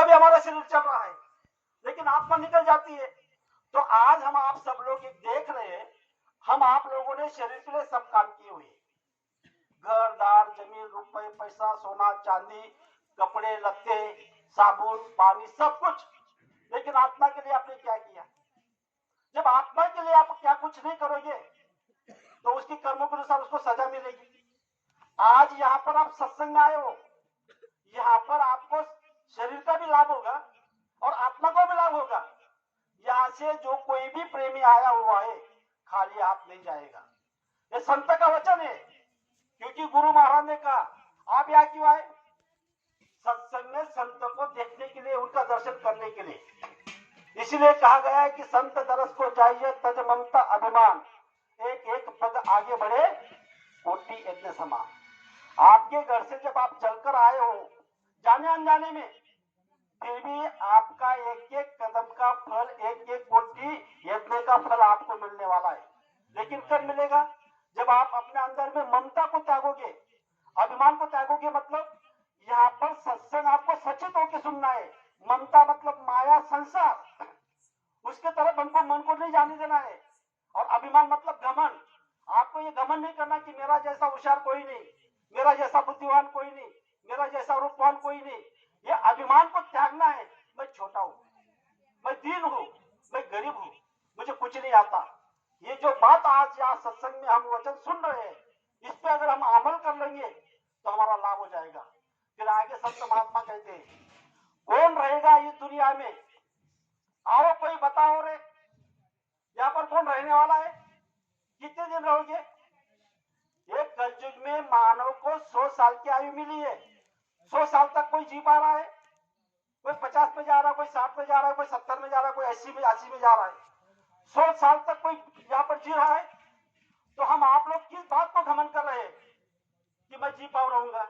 तभी हमारा शरीर चल रहा है, लेकिन आत्मा निकल जाती है। तो आज हम आप सब लोग देख रहे हैं, हम आप लोगों ने शरीर के लिए सब काम किए हुए, घर दार जमीन रुपए पैसा सोना चांदी कपड़े लत्ते साबुन पानी सब कुछ, लेकिन आत्मा के लिए आपने क्या किया? जब आत्मा के लिए आप क्या कुछ नहीं करोगे तो उसकी कर्मों के अनुसार उसको सजा मिलेगी। आज यहाँ पर आप सत्संग में आए हो, यहाँ पर आपको शरीर का भी लाभ होगा और आत्मा को भी लाभ होगा। यहाँ से जो कोई भी प्रेमी आया हुआ है खाली हाथ नहीं जाएगा, ये संत का वचन है। क्योंकि गुरु महाराज ने कहा आप यहाँ क्यों आए? सत्संग में संत को देखने के लिए, उनका दर्शन करने के लिए। इसलिए कहा गया है कि संत दरस को जाइए तज ममता अभिमान, एक एक पग आगे बढ़े कोटि यज्ञ समान। आपके घर से जब आप चलकर आए हो जाने अनजाने में, फिर भी आपका एक एक कदम का फल, एक एक कोटि यज्ञ का फल आपको मिलने वाला है। लेकिन कब मिलेगा? जब आप अपने अंदर में ममता को त्यागोगे, अभिमान को त्यागोगे। मतलब यहाँ पर सत्संग आपको सचेत होकर सुनना है। ममता मतलब माया संसार, उसके तरफ हमको मन को नहीं जाने देना है। और अभिमान मतलब घमंड, आपको ये घमंड नहीं करना कि मेरा जैसा होशियार कोई नहीं, मेरा जैसा बुद्धिमान कोई नहीं, मेरा जैसा रूपवान कोई नहीं। ये अभिमान को त्यागना है। मैं छोटा हूँ, मैं दीन हूँ, मैं गरीब हूँ, मुझे कुछ नहीं आता। ये जो बात आज यहाँ सत्संग में हम वचन सुन रहे हैं, इस पे अगर हम अमल कर लेंगे तो हमारा लाभ हो जाएगा। फिर आगे संत महात्मा कहते हैं, कौन रहेगा इस दुनिया में? आओ कोई बताओ रे, यहाँ पर कौन रहने वाला है? कितने दिन रहोगे? एक कलयुग में मानव को 100 साल की आयु मिली है। 100 साल तक कोई जी पा रहा है? कोई 50 में जा रहा है, कोई 60 में जा रहा है, कोई 70 में जा रहा है, कोई 80 में जा रहा है। 100 साल तक कोई यहाँ पर जी रहा है। तो हम आप लोग किस बात को घमंड कर रहे हैं कि मैं जी पाऊ रहूंगा?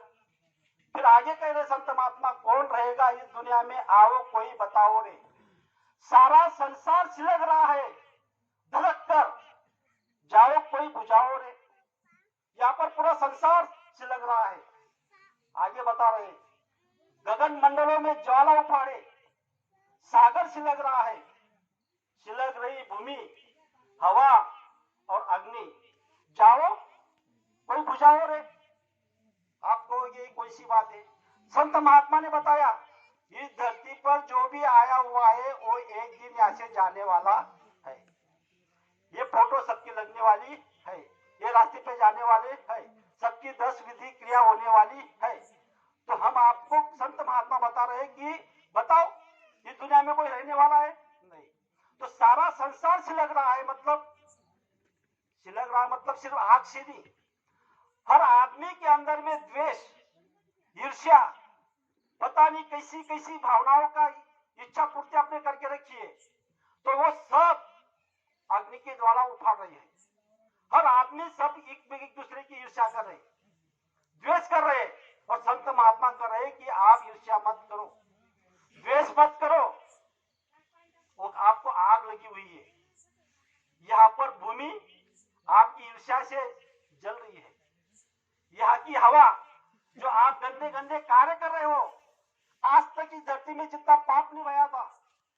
फिर आगे कह रहे संत महात्मा, कौन रहेगा इस दुनिया में? आओ कोई बताओ रे। सारा संसार सिलग रहा है धड़क कर, जाओ कोई बुझाओ रे। यहाँ पर पूरा संसार सिलग रहा है। आगे बता रहे, गगन मंडलों में ज्वाला उफाड़े, सागर सिलग रहा है, सिलग रही भूमि हवा और अग्नि, जाओ कोई बुझाओ रे। आपको ये कोई सी बात है? संत महात्मा ने बताया, इस धरती पर जो भी आया हुआ है वो एक दिन यहाँ से जाने वाला है। ये फोटो सबकी लगने वाली है, ये रास्ते पे जाने वाले है, सबकी 10 विधि क्रिया होने वाली है। तो हम आपको संत महात्मा बता रहे कि बताओ इस दुनिया में कोई रहने वाला है? नहीं। तो सारा संसार सिलग रहा है, मतलब सिलग रहा मतलब सिर्फ आग से नहीं, हर आदमी के अंदर में द्वेष ईर्ष्या पता नहीं कैसी कैसी भावनाओं का इच्छा पूर्ति आपने करके रखी है। तो वो सब अग्नि के ज्वाला उफाड़ रही है। हर आदमी सब एक दूसरे की ईर्ष्या कर रहे, द्वेष कर रहे। और संत महात्मा कर रहे कि आप ईर्ष्या मत करो, द्वेष मत करो, वो आपको आग लगी हुई है। यहाँ पर भूमि आपकी ईर्ष्या से जल रही है। यहाँ की हवा जो आप गंदे गंदे कार्य कर रहे हो, आज तक इस धरती में जितना पाप नहीं बया था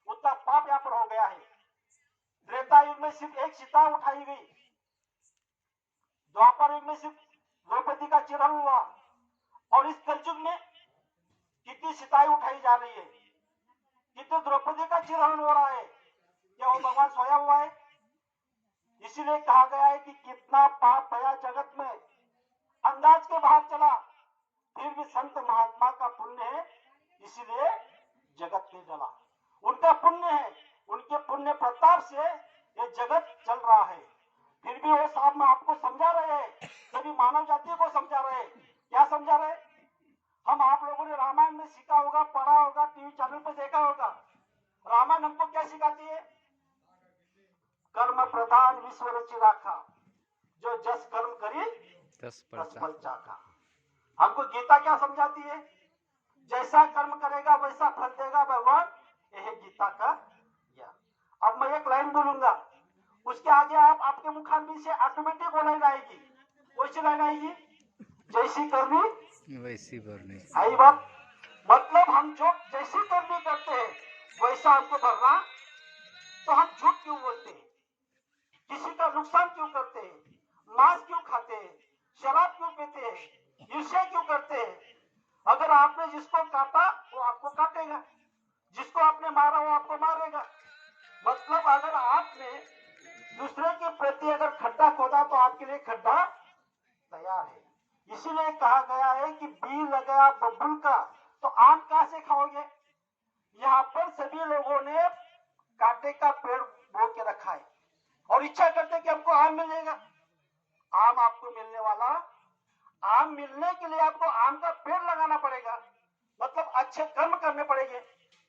उतना पाप यहाँ पर हो गया है। त्रेता युग में सिर्फ एक सीता उठाई गई, द्वापर युग में सिर्फ द्रौपदी का चिरण हुआ, और इस कलयुग में कितनी सीताएं उठाई जा रही है, कितने द्रौपदी का चिरण हो रहा है। क्या वो भगवान सोया हुआ है? इसीलिए कहा गया है कि कितना पाप भया जगत में, अंदाज के बाहर चला, फिर भी संत महात्मा का पुण्य है, इसीलिए जगत में जला। उनका पुण्य है, उनके पुण्य प्रताप से ये जगत चल रहा है। फिर भी वो साहब में आपको समझा रहे हैं, सभी मानव जाति को समझा रहे हैं। क्या समझा रहे? हम आप लोगों ने रामायण में सीखा होगा, पढ़ा होगा, टीवी चैनल पे देखा होगा। रामायण हमको क्या सिखाती है? कर्म प्रधान विश्व रचि राखा, जो जस कर्म करी तस फल चाखा। हमको गीता क्या समझाती है? जैसा कर्म करेगा वैसा फल देगा भगवान, यह गीता का ज्ञान। अब मैं एक लाइन बोलूंगा, उसके आगे आप आपके मुखारबिंद से ऑटोमेटिक वो लाइन आएगी। कौन सी लाइन आएगी? जैसी करनी वैसी भरनी। आई बात, मतलब हम जो जैसी करनी करते हैं वैसा हमको भरना, तो हम झूठ क्यों बोलते हैं, किसी का नुकसान क्यों करते हैं, मांस क्यों खाते हैं, शराब क्यों पीते हैं, ईर्ष्या क्यों करते हैं। अगर आपने जिसको काटा वो आपको काटेगा, जिसको आपने मारा वो आपको मारेगा। मतलब अगर आपने दूसरे के प्रति अगर खड्डा खोदा तो आपके लिए खड्डा तैयार है। इसीलिए कहा गया है कि बी लगाया बबुल का तो आम कहां से खाओगे। यहाँ पर सभी लोगों ने कांटे का पेड़ बो के रखा है और इच्छा करते कि हमको आम मिलेगा। आम आपको मिलने वाला, आम मिलने के लिए आपको आम का पेड़ लगाना पड़ेगा, मतलब अच्छे कर्म करने पड़ेंगे।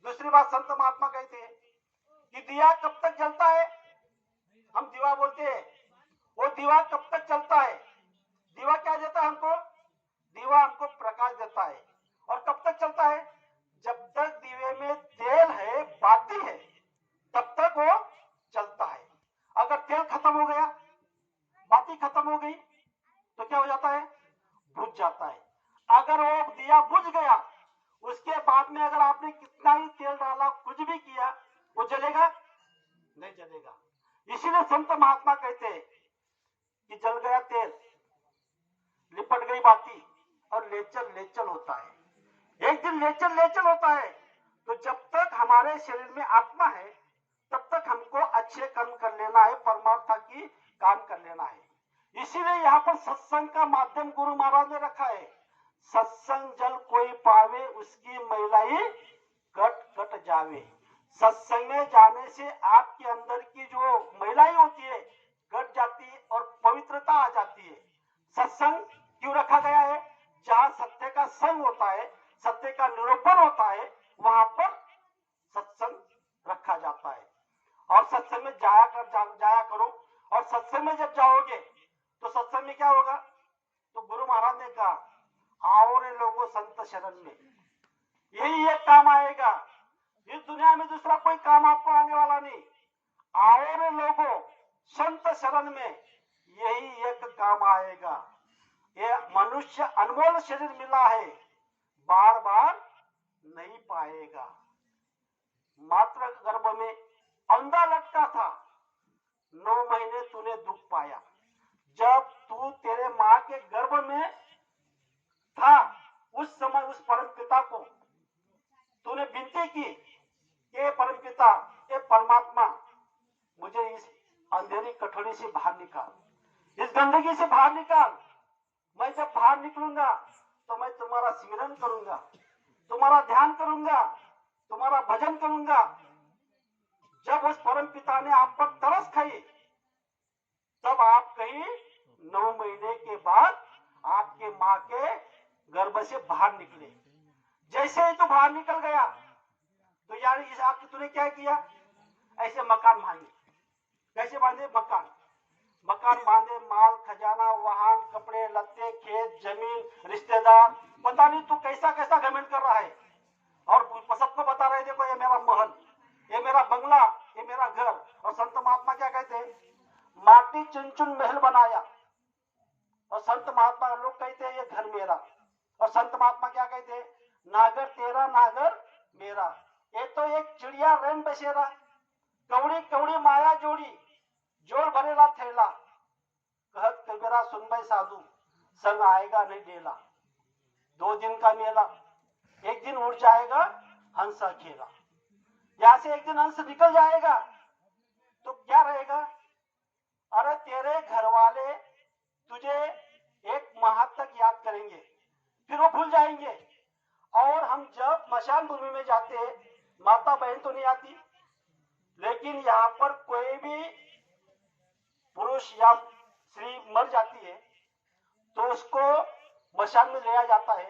दूसरी बात संत महात्मा कहते हैं कि दिया कब तक जलता है, हम दीवा बोलते हैं, वो दीवा कब तक चलता है। दीवा क्या देता है हमको, दीवा हमको प्रकाश देता है। और कब तक चलता है, जब तक दीवे में तेल है, बाती है, तब तक वो चलता है। अगर तेल खत्म हो गया, बाती खत्म हो गई, तो क्या हो जाता है, बुझ जाता है। अगर वो दिया बुझ गया, उसके बाद में अगर आपने कितना ही तेल डाला, कुछ भी किया, वो जलेगा नहीं, जलेगा। इसीलिए संत महात्मा कहते हैं कि जल गया तेल, लिपट गई बाती, और लेचल लेचल होता है। एक दिन लेचल लेचल होता है। तो जब तक हमारे शरीर में आत्मा है तब तक हमको अच्छे कर्म कर लेना है, परमात्मा की काम कर लेना है। इसीलिए यहाँ पर सत्संग का माध्यम गुरु महाराज ने रखा है। सत्संग जल कोई पावे उसकी महिलाई कट कट जावे। सत्संग में जाने से आपके अंदर की जो महिलाई होती है कट जाती है और पवित्रता आ जाती है। सत्संग क्यों रखा गया है, जहां सत्य का संग होता है, सत्य का निरूपण होता है, वहां पर सत्संग रखा जाता है। और सत्संग में जाया करो। और सत्संग में जब जाओगे तो सत्संग में क्या होगा, तो गुरु महाराज ने कहा आओ रे लोगों संत शरण में, यही एक काम आएगा। इस दुनिया में दूसरा कोई काम आपको आने वाला नहीं। आओ रे लोगों संत शरण में, यही एक काम आएगा। ये मनुष्य अनमोल शरीर मिला है, बार बार नहीं पाएगा। मात्र गर्भ में अंधा लटका था, 9 महीने तूने दुख पाया। जब तू तेरे माँ के गर्भ में था, उस समय उस परम पिता को तूने विनती की, ये परम पिता, ये परमात्मा, मुझे इस अंधेरी कठोरी से बाहर निकाल, इस गंदगी से बाहर निकाल। मैं जब बाहर निकलूंगा तो मैं तुम्हारा स्मरण करूंगा, तुम्हारा ध्यान करूंगा, तुम्हारा भजन करूंगा। जब उस परम पिता ने आप पर तरस खाई, तब आप कहीं 9 महीने के बाद आपके माँ के गर्भ से बाहर निकले। जैसे ही तो बाहर निकल गया तो यार इस आपके तूने क्या किया, ऐसे मकान बांधे। कैसे बांधे, मकान मकान बांधे, माल खजाना, वाहन, कपड़े लत्ते, खेत जमीन, रिश्तेदार, पता नहीं तू कैसा कैसा घमंड कर रहा है। और सबको बता रहे देखो ये मेरा महल, ये मेरा बंगला, ये मेरा घर। और संत महात्मा क्या कहते हैं, माटी चुन चुन महल बनाया। और संत महात्मा लोग कहते हैं ये घर मेरा। और संत महात्मा क्या कहते हैं, नागर तेरा नागर मेरा। ये तो एक चिड़िया रैन बसेरा, कौड़ी कौड़ी माया जोड़ी, जोड़ भरेला थैला, कहत कबीरा सुन भाई साधु, संग आएगा नहीं डेला। 2 दिन का मेला, एक दिन उड़ जाएगा हंसा खेला। यहां से एक दिन हंस निकल जाएगा तो क्या रहेगा, अरे तेरे घर वाले तुझे 1 माह तक याद करेंगे, फिर वो भूल जाएंगे। और हम जब मशान भूमि में जाते हैं, माता बहन तो नहीं आती, लेकिन यहाँ पर कोई भी पुरुष या स्त्री मर जाती है तो उसको मशान में ले जाता है,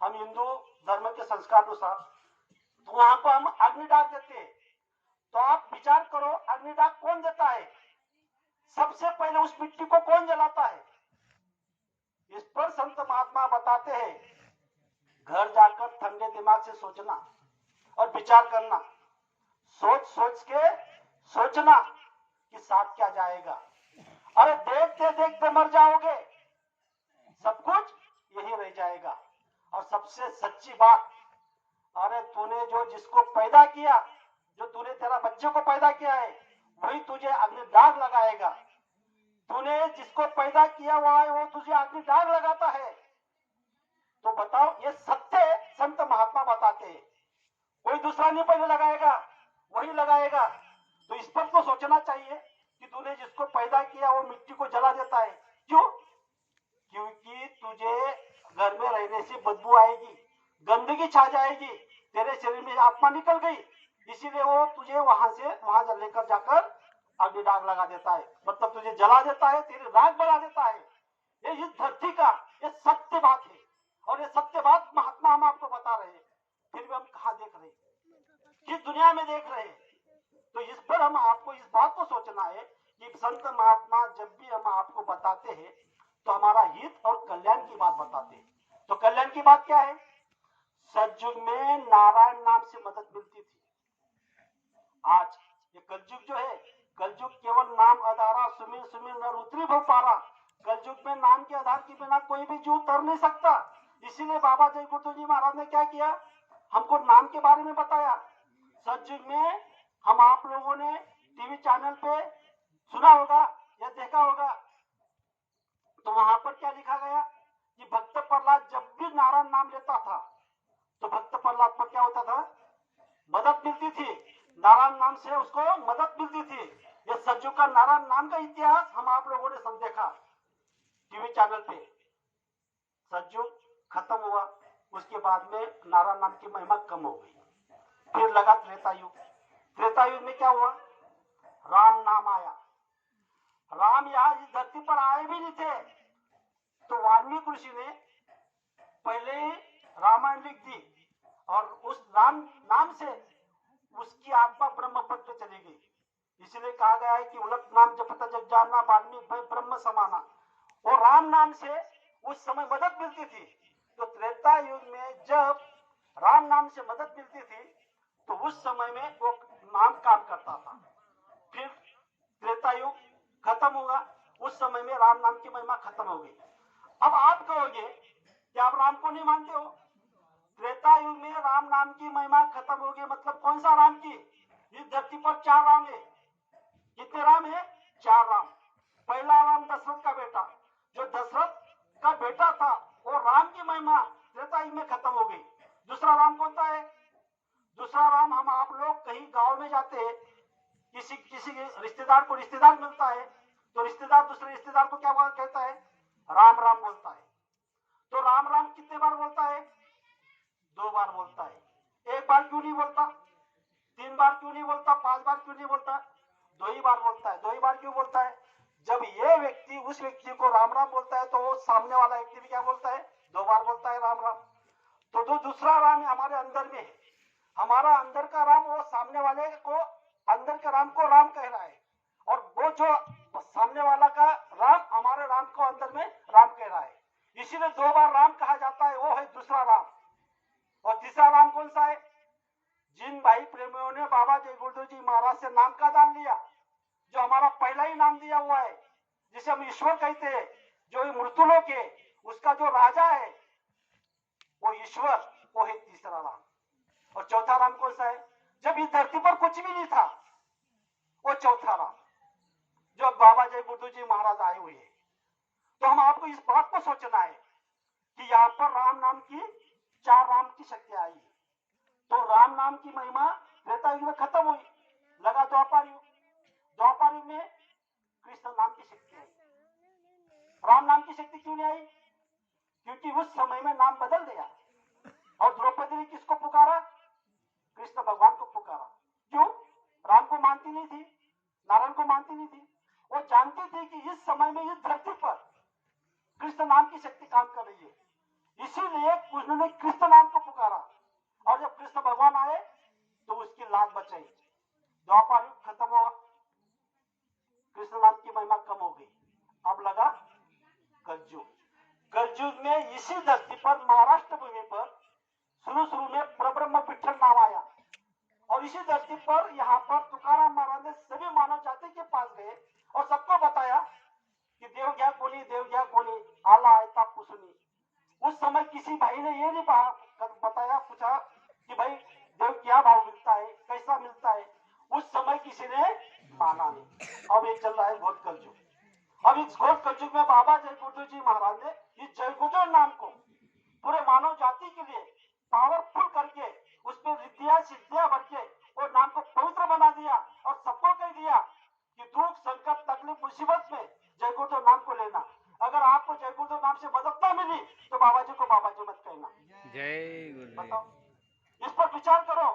हम हिंदू धर्म के संस्कार अनुसार। तो वहां को हम अग्निडाक देते हैं। तो आप विचार करो अग्निडाक कौन देता है, सबसे पहले उस मिट्टी को कौन जलाता है। इस पर संत महात्मा बताते हैं, घर जाकर ठंडे दिमाग से सोचना और विचार करना, सोच सोच के सोचना कि साथ क्या जाएगा। अरे देखते देखते मर जाओगे, सब कुछ यही रह जाएगा। और सबसे सच्ची बात, अरे तूने जो जिसको पैदा किया, जो तूने तेरा बच्चे को पैदा किया है, वही तुझे अग्नि दाग लगाएगा। तूने जिसको पैदा किया हुआ है वो तुझे अग्नि दाग लगाता है। तो बताओ, ये सत्य संत महात्मा बताते हैं। कोई दूसरा नहीं पहले लगाएगा, वही लगाएगा। तो इस पर तो सोचना चाहिए कि तूने जिसको पैदा किया वो मिट्टी को जला देता है। क्यों? क्योंकि तुझे घर में रहने से बदबू आएगी, गंदगी छा जाएगी, तेरे शरीर में आत्मा निकल गई, इसीलिए वो तुझे वहां से वहां लेकर जाकर अग्नि दाग लगा देता है, मतलब तुझे जला देता है, तेरी राख बढ़ा देता है। ये इस धरती का ये सत्य बात है, और ये सत्य बात महात्मा हम आपको बता रहे हैं। फिर भी हम कहा देख रहे हैं, किस दुनिया में देख रहे हैं? तो इस पर हम आपको इस बात को सोचना है कि संत महात्मा जब भी हम आपको बताते हैं तो हमारा हित और कल्याण की बात बताते हैं। तो कल्याण की बात क्या है? सतयुग में नारायण नाम से मदद मिलती थी। आज ये कलयुग जो है, कलयुग केवल नाम आधारा, सुमिर सुमिर नर उतरी भव पारा। कलयुग में नाम के आधार के बिना कोई भी जीव तर नहीं सकता। इसीलिए बाबा जय गुरु जी महाराज ने क्या किया, हमको नाम के बारे में बताया। सतयुग में हम आप लोगों ने टीवी चैनल पे सुना होगा या देखा होगा, तो वहां पर क्या लिखा गया कि भक्त प्रहलाद जब भी नारायण नाम लेता था तो भक्त प्रहलाद पर क्या होता था? मदद मिलती थी। नारायण नाम से उसको मदद मिलती थी। ये सतयुग का नारायण नाम का इतिहास हम आप लोगों ने सब देखा टीवी चैनल पे। सतयुग खत्म हुआ, उसके बाद में नारायण नाम की महिमा कम हो गई। फिर लगा त्रेता युग। त्रेता युग में क्या हुआ? राम नाम आया। राम यहाँ इस धरती पर आए भी नहीं थे, तो वाल्मीकि ऋषि ने पहले ही रामायण लिख दी, और उस राम नाम से उसकी आत्मा ब्रह्म पद पे चली गई। इसलिए कहा गया है कि उलट नाम जपत जग जाना, वाल्मीकि ब्रह्म समाना। और राम नाम से उस समय मदद मिलती थी। तो त्रेता युग में जब राम नाम से मदद मिलती थी तो उस समय में वो नाम काम करता था। फिर त्रेता युग खत्म होगा, उस समय में राम नाम की महिमा खत्म हो गई। अब आप कहोगे कि आप राम को नहीं मानते हो? त्रेता युग में राम नाम की महिमा खत्म हो गई, मतलब कौन सा राम की? इस धरती पर 4 राम है। कितने राम है? 4 राम। पहला राम दशरथ का बेटा, जो दशरथ का बेटा था, वो राम की महिमा त्रेता युग में खत्म हो गई। दूसरा राम कौन सा है? दूसरा राम, हम आप लोग कहीं गांव में जाते हैं, किसी किसी रिश्तेदार को रिश्तेदार मिलता है, तो रिश्तेदार दूसरे रिश्तेदार को क्या कहता है? राम राम बोलता है। तो राम राम कितने बार बोलता है? 2 बार बोलता है। 1 बार क्यों नहीं बोलता? 3 बार क्यों नहीं बोलता? 5 बार क्यों नहीं बोलता? 2 ही बार बोलता है। 2 ही बार क्यों बोलता है? जब ये व्यक्ति उस व्यक्ति को राम राम बोलता है तो वो सामने वाला व्यक्ति भी क्या बोलता है? 2 बार बोलता है राम राम। तो जो दूसरा राम है हमारे अंदर में है, हमारा अंदर का राम वो सामने वाले को, अंदर के राम को राम कह रहा है, और वो जो सामने वाला का राम हमारे राम को अंदर में राम कह रहा है। इसीलिए 2 बार राम कहा जाता है, वो है दूसरा राम। और तीसरा राम कौन सा है? जिन भाई प्रेमियों ने बाबा जय गुरुदेव जी महाराज से नाम का दान लिया, जो हमारा पहला ही नाम दिया हुआ है, जिसे हम ईश्वर कहते हैं, जो मृत्युलोक है उसका जो राजा है वो ईश्वर, वो है तीसरा राम। और चौथा राम कौन सा है? जब इस धरती पर कुछ भी नहीं था, वो चौथा राम, जो बाबा जय गुरुदेव जी महाराज आए हुए हैं। तो हम आपको इस बात को सोचना है कि यहाँ पर राम नाम की 4 राम की शक्ति आई है। तो राम नाम की महिमा त्रेता युग में खत्म हुई, लगा द्वापर युग। द्वापर युग में कृष्ण नाम की शक्ति आई। राम नाम की शक्ति क्यों नहीं आई? क्योंकि उस समय में नाम बदल दिया, और द्रौपदी ने किसको पुकारा? कृष्ण भगवान को पुकारा। क्यों? राम को मानती नहीं थी, नारायण को मानती नहीं थी। वो जानती थी कि इस समय में इस धरती पर कृष्ण नाम की शक्ति काम कर रही है, इसीलिए उन्होंने कृष्ण नाम को पुकारा। और जब कृष्ण भगवान आए तो उसकी लाज बचाई। द्वापर युग खत्म हुआ, कृष्ण नाम की महिमा कम हो गई। अब लगा कलयुग। कलयुग में इसी धरती पर, महाराष्ट्र भूमि पर शुरू में परब्रह्म विठल नाम आया, और इसी धरती पर यहाँ पर तुकाराम महाराज ने सभी मानव जाति के पास गए और सबको बताया कि देव क्या कोणी आला आयता पुसुनी। उस समय किसी भाई ने ये नहीं बताया, पूछा कि भाई क्या भाव मिलता है, कैसा मिलता है, उस समय किसी ने माना नहीं। अब ये चल रहा है घोर कलयुग। अब इस घोर कलयुग में बाबा जय गुरुदेव जी महाराज ने इस जय गुरुदेव नाम को पूरे मानव जाति के लिए पावरफुल करके उस पर रिद्धियां सिद्धियां भर के और नाम को पवित्र बना दिया और सबको कह दिया कि दुख संकट तकलीफ मुसीबत में जय गुरुदेव नाम को लेना। अगर आपको जय गुरुदेव नाम से मदद ना मिली तो बाबा जी को बाबा जी मत कहना। जय गुरुदेव। बताओ, इस पर विचार करो।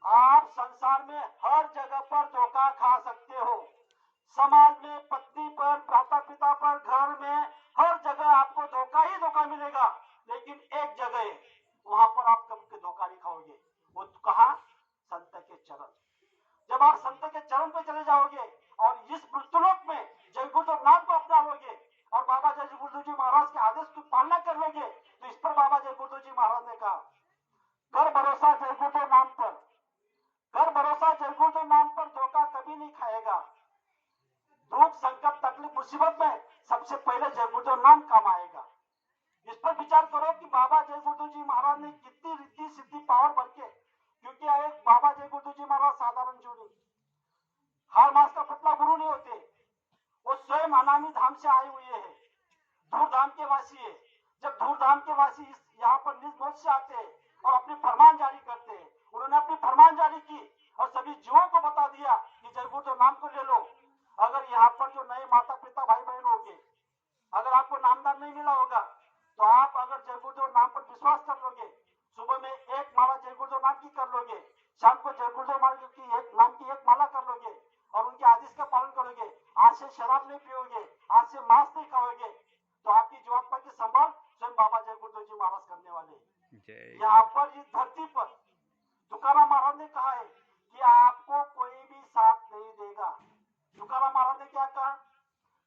आप संसार में हर जगह पर धोखा खा सकते हो, समाज में, पत्नी पर, माता पिता पर, घर में, हर जगह आपको धोखा ही धोखा मिलेगा। लेकिन एक जगह है, वहां पर आप कभी धोखा नहीं खाओगे। वो कहा? संत के चरण। जब आप संत के चरण पे चले जाओगे और इस मृत्युलोक में जय गुरुदेव नाम को अपना लोगे और बाबा जय गुरुदेव जी महाराज के आदेश की पालना कर लोगे, तो इस पर बाबा जय गुरुदेव जी महाराज ने कहा, कर भरोसा जय गुरुदेव नाम पर, कर भरोसा जय गुरुदेव नाम पर, धोखा कभी नहीं खाएगा। दुख संकट तकलीफ मुसीबत में सबसे पहले जय गुरुदेव नाम काम आएगा। इस पर विचार करो कि बाबा जय गुरुदेव जी महाराज ने कितनी रिद्धि सिद्धि पावर भर के, क्योंकि एक बाबा जय गुरुदेव जी महाराज साधारण जो नहीं, हर मास का पतला गुरु नहीं होते, वो स्वयं अनामी धाम से आए हुए हैं, धूर धाम के वासी है। जब धूर धाम के वासी यहाँ पर निज मौत से आते हैं और अपनी फरमान जारी करते हैं, उन्होंने अपनी फरमान जारी की और सभी जीवों को बता दिया कि जय गुरुदेव नाम को ले लो। अगर यहाँ पर जो नए माता पिता भाई बहन होंगे, अगर आपको नामदान नहीं मिला होगा तो आप अगर जय गुरुदेव नाम पर विश्वास कर लोगे, सुबह में एक माला जय गुरुदेव नाम की कर लोगे, शाम को जय गुरुदेव नाम की एक माला कर लोगे और उनके आदेश का पालन करोगे, आज से शराब नहीं पियोगे, आज से मांस नहीं खाओगे, तो आपकी जीवात्मा की संभाल स्वयं बाबा जय गुरुदेव जी महाराज करने वाले। यहाँ पर इस धरती पर तुकाराम महाराज ने कहा है कि आपको कोई भी साथ नहीं देगा। तुकाराम महाराज ने क्या कहा?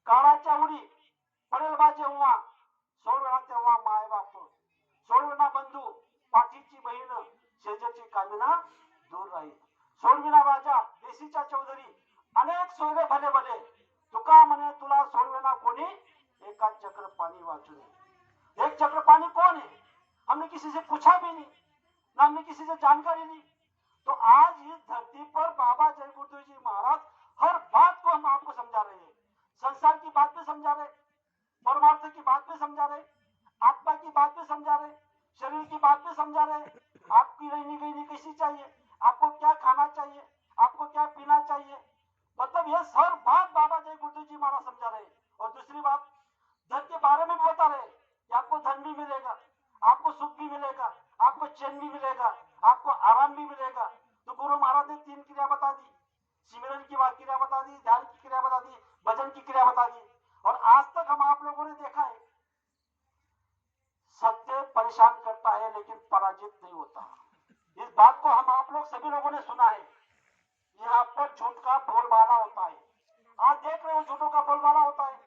काळाच्या उडी पडेल बा जेव्हा, सोडवेना तेव्हा माय बाप, सोडवेना बंधू पाठीची बहीण, शेजारची कामिना दूर राहील, सोडविना राजा देशीचा चौधरी, अनेक सोयरे भले भले, तुका म्हणे तुला सोडवेना कोणी, एका चक्र पाणी वाचून। एक चक्र पानी कौन है? हमने किसी से पूछा भी नहीं, ना हमने किसी से जानकारी ली। तो आज इस धरती पर बाबा जय गुरुदेव जी महाराज हर बात को हम आपको समझा रहे हैं। संसार की बात भी समझा रहे, परमार्थ की बात भी समझा रहे, आत्मा की बात भी समझा रहे, शरीर की बात भी समझा रहे, आपकी रहनी गहनी कैसी चाहिए, आपको क्या खाना चाहिए, आपको क्या पीना चाहिए, मतलब ये हर बात बाबा जय गुरुदेव जी महाराज समझा रहे। और दूसरी बात, धन के बारे में भी बता रहे कि आपको धन भी मिलेगा, आपको सुख भी मिलेगा, आपको चैन भी मिलेगा, आपको आराम भी मिलेगा। तो गुरु महाराज ने 3 क्रिया बता दी, सिमरन की क्रिया बता दी, ध्यान की क्रिया बता दी, भजन की क्रिया बता दी। और आज तक हम आप लोगों ने देखा है, सत्य परेशान करता है लेकिन पराजित नहीं होता। इस बात को हम आप लोग सभी लोगों ने सुना है। यहाँ पर झूठ का बोलबाला होता है, आज देख रहे हो झूठों का बोलबाला होता है।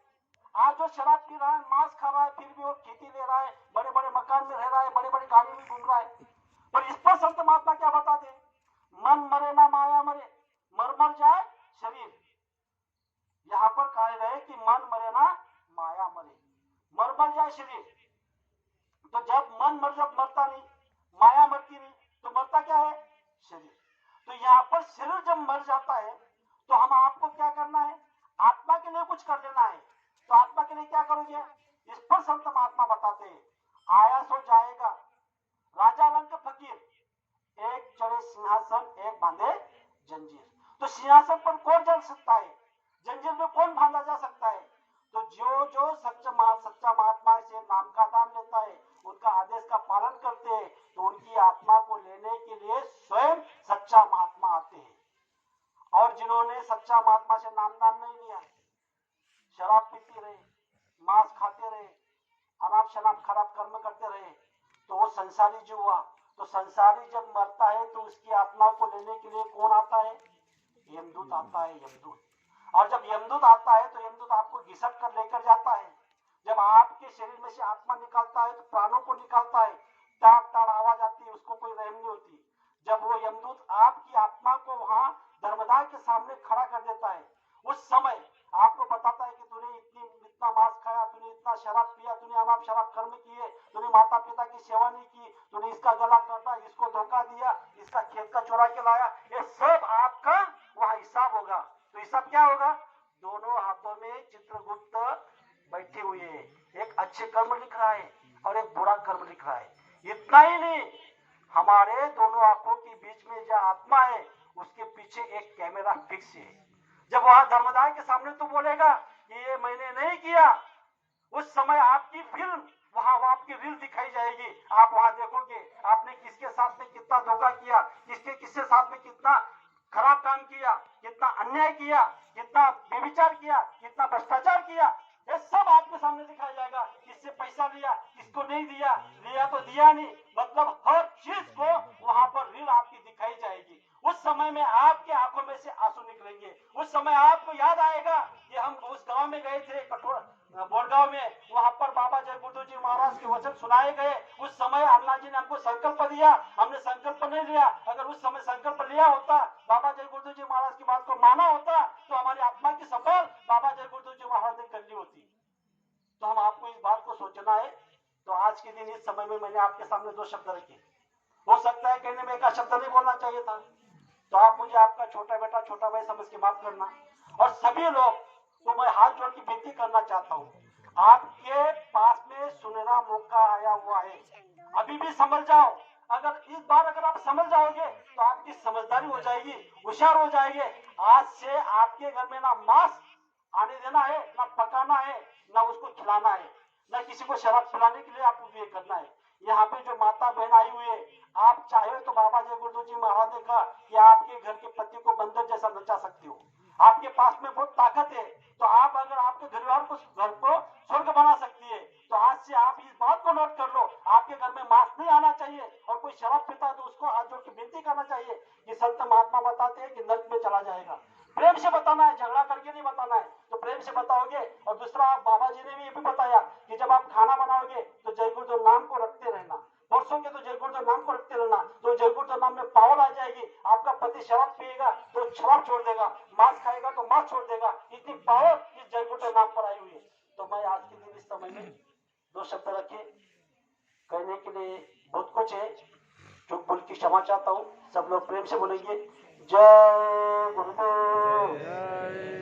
आज जो शराब पी रहा है, मांस खा रहा है, फिर भी वो खेती ले रहा है, बड़े बड़े मकान में रह रहा है, बड़े बड़े गाड़ी में घूम रहा है। पर इस पर संत महात्मा क्या बताते हैं? मन मरे ना माया मरे, मर मर जाए शरीर। यहाँ पर कहा गया कि मन मरे ना माया मरे, मर मर जाए शरीर। तो जब मन जब मरता नहीं, माया मरती नहीं, तो मरता क्या है? शरीर। तो यहाँ पर शरीर जब मर जाता है तो हम आपको क्या करना है? आत्मा के लिए कुछ कर देना है। तो आत्मा के लिए क्या करोगे? इस पर संत महात्मा बताते हैं, आया सो जाएगा, राजा रंग फकीर, एक चढ़े सिंहासन एक बांधे जंजीर। तो सिंहासन पर कौन चढ़ सकता है? जंजीर में कौन बांधा जा सकता है? तो जो सच्चा महात्मा से नाम का दान लेता है, उनका आदेश का पालन करते हैं, तो उनकी आत्मा को लेने के लिए स्वयं सच्चा महात्मा आते हैं। और जिन्होंने सच्चा महात्मा से नामदान नहीं लिया, शराब पीते रहे, मांस खाते रहे, अनाप शनाप खराब कर्म करते रहे, तो वो संसारी जो हुआ। तो संसारी जब मरता है तो उसकी आत्मा को लेने के लिए कौन आता है? यमदूत आता है, यमदूत। और जब यमदूत आता है तो यमदूत आपको घिसट कर लेकर जाता है। जब आपके शरीर में से आत्मा निकालता है तो प्राणों को निकालता है, ताड़ ताड़ आवाज आती है, उसको कोई रहम नहीं होती। जब वो यमदूत आपकी आत्मा को वहां धर्मदाय के सामने खड़ा कर देता है, उस समय आपको बताता है कि तूने इतना मांस खाया, तूने इतना शराब पिया, तूने अनाप शराब कर्म किए, तूने माता पिता की सेवा नहीं की, तूने इसका गला काटा, इसको धोखा दिया, इसका चुरा के लाया, ये सब आपका वहां हिसाब होगा। तो हिसाब क्या होगा? दोनों हाथों में चित्रगुप्त बैठे हुए हैं, एक अच्छे कर्म लिख रहा है और एक बुरा कर्म लिख रहा है। इतना ही नहीं, हमारे दोनों आंखों के बीच में जो आत्मा है उसके पीछे एक कैमरा फिक्स है। जब वहां धर्मदाय के सामने तू बोलेगा कि ये मैंने नहीं किया, उस समय आपकी फिल्म वहां आपकी रील दिखाई जाएगी। आप वहां देखोगे आपने किसके साथ में कितना धोखा किया, किसके साथ में कितना खराब काम किया, कितना अन्याय किया, कितना व्यभिचार किया, कितना भ्रष्टाचार किया, ये सब आपके सामने दिखाया जाएगा। किससे पैसा लिया, किसको नहीं दिया, लिया तो दिया नहीं, मतलब हर चीज को वहां पर रील आपकी दिखाई जाएगी। उस समय में आपके आंखों में से आंसू निकलेंगे। उस समय आपको याद आएगा कि हम उस गांव में गए थे, कठोर बोरगांव में, वहां पर बाबा जय गुरुदेव जी महाराज के वचन सुनाए गए। उस समय अन्ना जी ने हमको संकल्प दिया, हमने संकल्प नहीं लिया। अगर उस समय संकल्प लिया होता, बाबा जय गुरुदेव जी महाराज की बात को माना होता, तो हमारी आत्मा की सफल बाबा जय गुरुदेव जी महाराज ने कर ली होती। तो हम आपको इस बात को सोचना है। तो आज के दिन इस समय में मैंने आपके सामने दो शब्द रखे। हो सकता है कहने में एक शब्द नहीं बोलना चाहिए था, तो आप मुझे आपका छोटा बेटा छोटा भाई समझ के माफ करना। और सभी लोग तो मैं हाथ जोड़ के विनती करना चाहता हूँ, आपके पास में सुनहरा मौका आया हुआ है, अभी भी समझ जाओ। अगर इस बार अगर आप समझ जाओगे तो आपकी समझदारी हो जाएगी, होशियार हो जाएंगे। आज से आपके घर में ना मांस आने देना है, ना पकाना है, ना उसको खिलाना है, ना किसी को शराब पिलाने के लिए आपको ये करना है। यहाँ पे जो माता बहन आई हुई है, आप चाहे तो बाबा जय गुरुदेव जी महाराज ने कहा कि आपके घर के पति को बंदर जैसा नचा सकते हो। आपके पास में बहुत ताकत है, तो आप अगर आपके घर को स्वर्ग बना सकती है। तो आज से आप इस बात को नोट कर लो, आपके घर में मांस नहीं आना चाहिए। और कोई शराब पीता है तो उसको हाथ जोड़ के विनती करना चाहिए कि संत महात्मा बताते हैं कि नरक में चला जाएगा। प्रेम से बताना है, झगड़ा करके नहीं बताना है। तो प्रेम से बताओगे। और दूसरा, बाबा जी ने भी ये भी बताया कि जब आप खाना बनाओगे तो जय गुरुदेव नाम को रखते रहना, परसों के तो जय गुरुदेव नाम को रखते रहना। तो जय गुरुदेव नाम में पावर आ जाएगी। आपका पति शराब पिएगा तो शराब छोड़ देगा, मांस खाएगा तो मांस छोड़ देगा। इतनी पावर इस जय गुरुदेव नाम पर आई हुई है। तो मैं आज के दिन इस समय में दो शब्द रखे, कहने के लिए बहुत कुछ है, चुप बोल की क्षमा चाहता हूँ। सब लोग प्रेम से बोलेंगे, जय गुरुदेव।